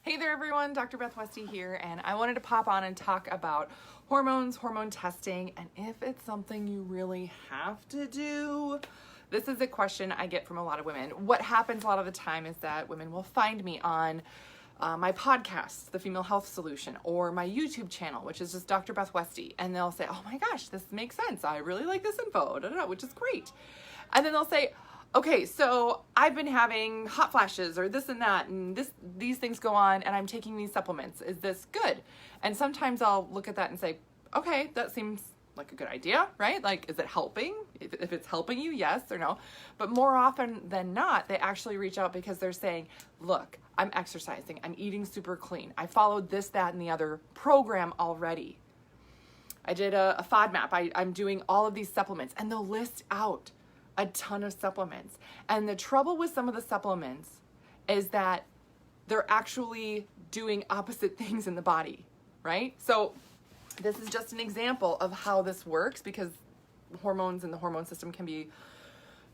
Hey there everyone, Dr. Beth Westy here, and I wanted to pop on and talk about hormones, hormone testing, and if it's something you really have to do. This is a question I get from a lot of women. What happens a lot of the time is that women will find me on my podcast, The Female Health Solution, or my YouTube channel, which is just Dr. Beth Westy, and they'll say, oh my gosh, this makes sense. I really like this info, which is great. And then they'll say, okay, so I've been having hot flashes or this and that, and these things go on, and I'm taking these supplements. Is this good? And sometimes I'll look at that and say, okay, that seems like a good idea, right? Like, is it helping? If it's helping you, yes or no. But more often than not, they actually reach out because they're saying, look, I'm exercising, I'm eating super clean. I followed this, that, and the other program already. I did a FODMAP. I'm doing all of these supplements, and they'll list out a ton of supplements. And the trouble with some of the supplements is that they're actually doing opposite things in the body, right? So this is just an example of how this works, because hormones and the hormone system can be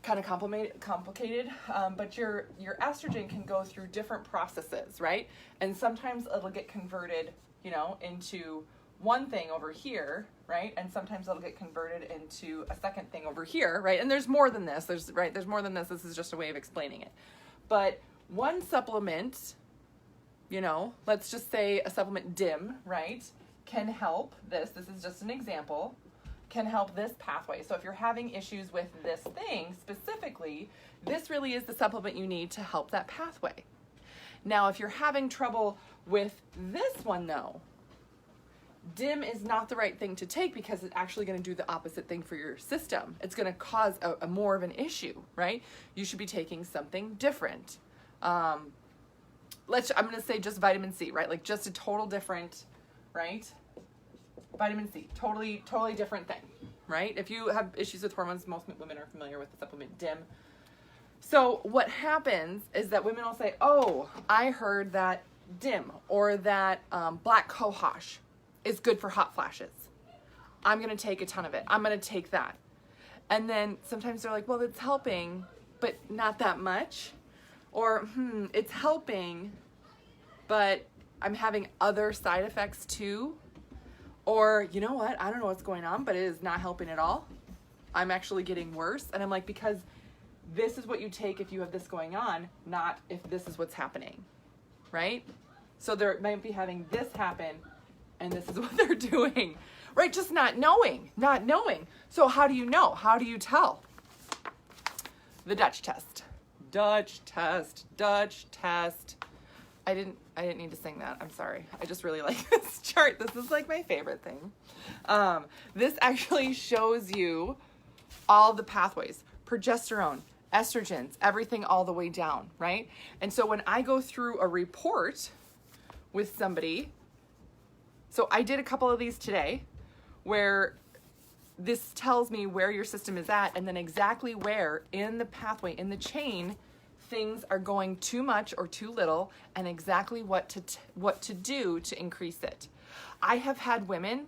kind of complicated, but your estrogen can go through different processes, right? And sometimes it'll get converted, into one thing over here, right? And sometimes it'll get converted into a second thing over here, right? And there's more than this. There's more than this. This is just a way of explaining it. But one supplement, let's just say a supplement DIM, right, can help this. This is just an example. Can help this pathway. So if you're having issues with this thing specifically, this really is the supplement you need to help that pathway. Now, if you're having trouble with this one though, DIM is not the right thing to take, because it's actually going to do the opposite thing for your system. It's going to cause a more of an issue, right? You should be taking something different. I'm going to say just vitamin C, right? Like just a total different, right? Vitamin C, totally different thing, right? If you have issues with hormones, most women are familiar with the supplement DIM. So what happens is that women will say, oh, I heard that DIM or that black cohosh is good for hot flashes. I'm going to take a ton of it. I'm going to take that. And then sometimes they're like, well, it's helping, but not that much. Or, it's helping, but I'm having other side effects too. Or, you know what? I don't know what's going on, but it is not helping at all. I'm actually getting worse. And I'm like, because this is what you take if you have this going on, not if this is what's happening, right? So they might be having this happen, and this is what they're doing, right? Just not knowing. So how do you know? How do you tell? The Dutch test. I didn't need to sing that. I'm sorry. I just really like this chart. This is like my favorite thing. This actually shows you all the pathways, progesterone, estrogens, everything all the way down, right? And so when I go through a report with somebody, so I did a couple of these today where this tells me where your system is at, and then exactly where in the pathway, in the chain, things are going too much or too little, and exactly what to do to increase it. I have had women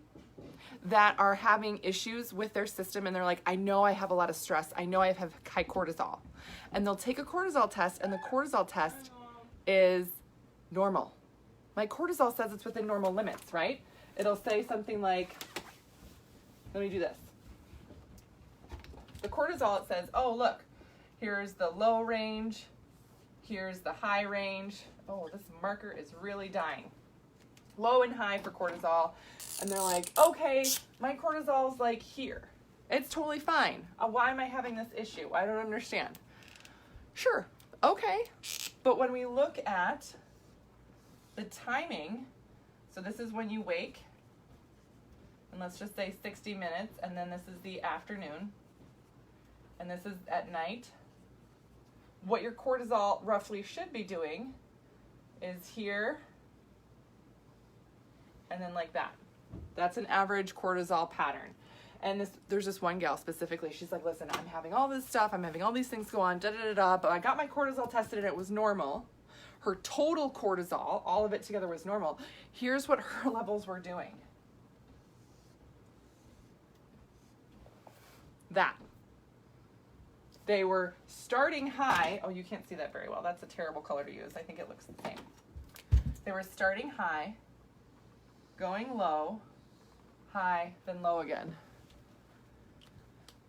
that are having issues with their system, and they're like, I know I have a lot of stress. I know I have high cortisol. And they'll take a cortisol test, and the cortisol test is normal. My cortisol says it's within normal limits, right? It'll say something like, let me do this. The cortisol, it says, oh, look, here's the low range, here's the high range. Oh, this marker is really dying. Low and high for cortisol. And they're like, okay, my cortisol's like here. It's totally fine. Why am I having this issue? I don't understand. Sure, okay. But when we look at the timing, so this is when you wake, and let's just say 60 minutes, and then this is the afternoon, and this is at night. What your cortisol roughly should be doing is here, and then like that. That's an average cortisol pattern. And there's this one gal specifically, she's like, listen, I'm having all this stuff, I'm having all these things go on, but I got my cortisol tested and it was normal. Her total cortisol, all of it together, was normal. Here's what her levels were doing. That. They were starting high. Oh, you can't see that very well. That's a terrible color to use. I think it looks the same. They were starting high, going low, high, then low again.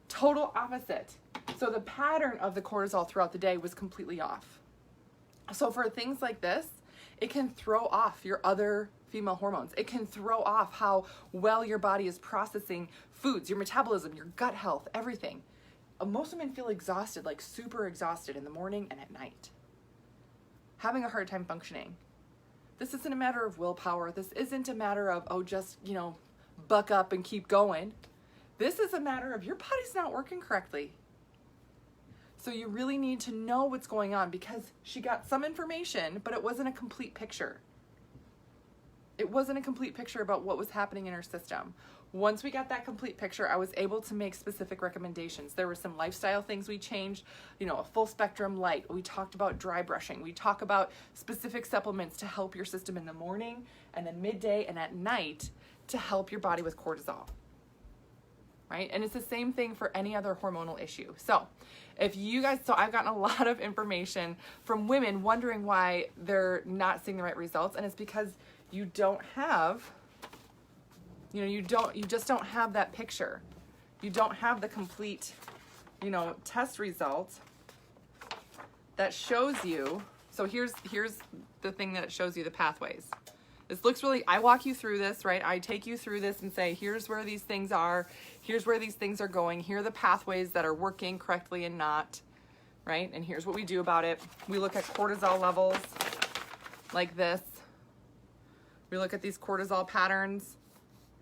Total opposite. So the pattern of the cortisol throughout the day was completely off. So for things like this, it can throw off your other female hormones. It can throw off how well your body is processing foods, your metabolism, your gut health, everything. Most women feel exhausted, like super exhausted in the morning and at night. Having a hard time functioning. This isn't a matter of willpower. This isn't a matter of, oh, just, buck up and keep going. This is a matter of your body's not working correctly. So you really need to know what's going on, because she got some information, but it wasn't a complete picture. It wasn't a complete picture about what was happening in her system. Once we got that complete picture, I was able to make specific recommendations. There were some lifestyle things we changed, a full spectrum light. We talked about dry brushing. We talk about specific supplements to help your system in the morning and then midday and at night to help your body with cortisol. Right? And it's the same thing for any other hormonal issue. So if you guys, I've gotten a lot of information from women wondering why they're not seeing the right results. And it's because you don't have, you just don't have that picture. You don't have the complete, test result that shows you. So here's the thing that it shows you, the pathways. This looks really, I walk you through this, right? I take you through this and say, here's where these things are. Here's where these things are going. Here are the pathways that are working correctly and not, right? And here's what we do about it. We look at cortisol levels like this. We look at these cortisol patterns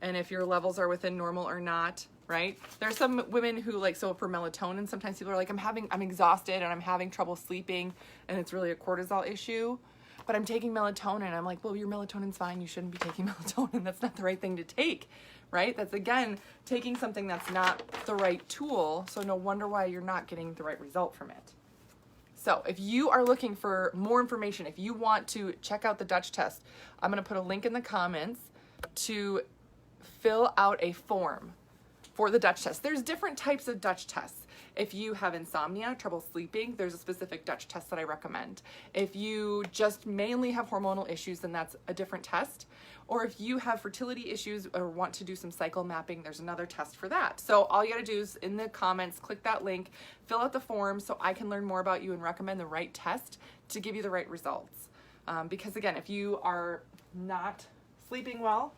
and if your levels are within normal or not, right? There's some women who so for melatonin, sometimes people are like, I'm exhausted and I'm having trouble sleeping and it's really a cortisol issue. But I'm taking melatonin. I'm like, well, your melatonin's fine. You shouldn't be taking melatonin. That's not the right thing to take, right? That's, again, taking something that's not the right tool. So no wonder why you're not getting the right result from it. So if you are looking for more information, if you want to check out the Dutch test, I'm going to put a link in the comments to fill out a form for the Dutch test. There's different types of Dutch tests. If you have insomnia, trouble sleeping, there's a specific Dutch test that I recommend. If you just mainly have hormonal issues, then that's a different test. Or if you have fertility issues or want to do some cycle mapping, there's another test for that. So all you gotta do is in the comments, click that link, fill out the form so I can learn more about you and recommend the right test to give you the right results. Because again, if you are not sleeping well,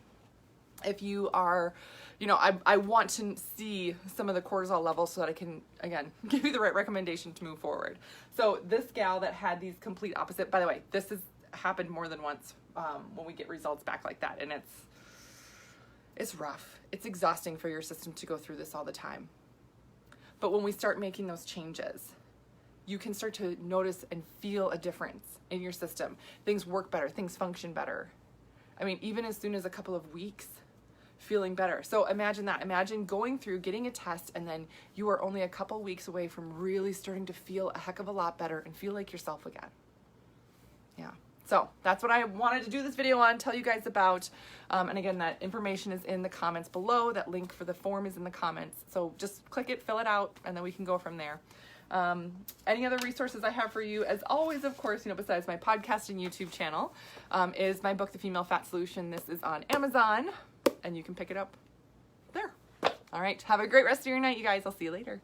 if you are, I want to see some of the cortisol levels so that I can, again, give you the right recommendation to move forward. So this gal that had these complete opposite, by the way, this has happened more than once when we get results back like that. And it's rough. It's exhausting for your system to go through this all the time. But when we start making those changes, you can start to notice and feel a difference in your system. Things work better. Things function better. I mean, even as soon as a couple of weeks, feeling better. So imagine that. Imagine going through, getting a test, and then you are only a couple weeks away from really starting to feel a heck of a lot better and feel like yourself again. Yeah. So that's what I wanted to do this video on, tell you guys about. And again, that information is in the comments below. That link for the form is in the comments. So just click it, fill it out, and then we can go from there. Any other resources I have for you, as always, of course, besides my podcast and YouTube channel, is my book, The Female Fat Solution. This is on Amazon, and you can pick it up there. All right. Have a great rest of your night, you guys. I'll see you later.